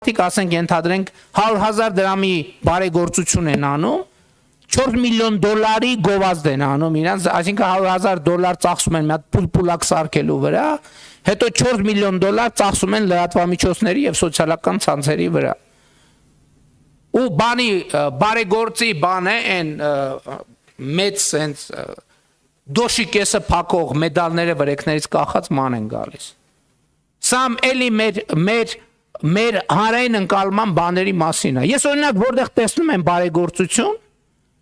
Մարդիկ ասենք ենթադրենք 100,000 դրամի բարեգործություն են անում, 4 միլիոն դոլարի գովազդ են անում իրանց, այսինքն 100,000 դոլար ծախսում են մի հատ փուլպուլակ սարքելու վրա, հետո 4 միլիոն դոլար ծախսում են լրատվամիջոցների եւ սոցիալական ցանցերի վրա։ Ու բանի բարեգործի բանը են մեծ sense դոշի կեսը փակող մեդալները վրեքներից կախած ման են գալիս։ Սա էլի մեր հանրային ընկալման բաների մասին է։ Ես օրինակ որտեղ տեսնում եմ բարեգործություն,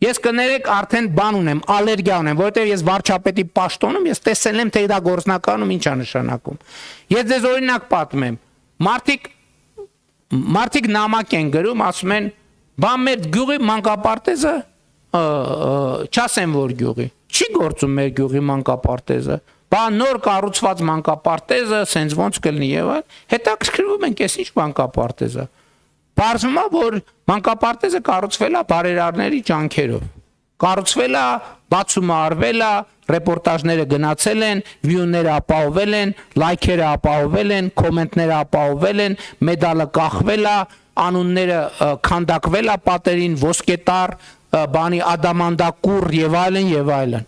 ես կներեք արդեն բան ունեմ, ալերգիա ունեմ, որովհետև ես վարչապետի պաշտոնում ես տեսել եմ թե դա գործնականում ինչ է նշանակում։ Ես ձեզ օրինակ պատմեմ, մարդիկ նամակ են գրում, ասում են, բան մեր գյուղի մանկապարտեզը չասեմ որ գյուղի, չի գործում մեր գյուղի մանկապարտեզը, բա նոր կառուցված մանկապարտեզը, սենց ոնց կլինի եւ այլ, հետաքրքրվում ենք այս ինչ մանկապարտեզը։ Բարձվում է, որ մանկապարտեզը կառուցվել է բարերարների ջանքերով, կառուցվել է, բացումը արվել է, ռեպորտաժները գնացել են, վյուները ապահովել են, լայքերը ապահովել են, կոմենտները ապահովել են, մեդալը կախվել է, անունները քանդակվել է պատերին, ոսկետար, բանի ադամանդակուր եւ այլն եւ այլն։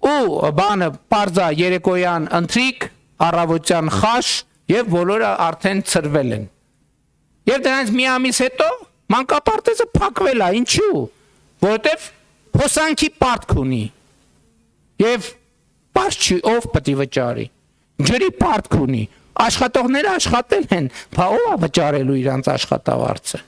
Ու բանը պարզա երեկոյան ընթրիկ, առավոտյան խաշ եւ բոլորը արդեն ծրվել են։ Եվ դրանից մի ամիս հետո մանկապարտեզը փակվել է, ինչու՞։ Որովհետեւ հոսանքի պարտք ունի։ Եվ բաց չի ով պետք է վճարի։ Ջրի պարտք ունի։ Աշխատողները աշխատել են, բա ով է վճարելու իրանց աշխատավարձը։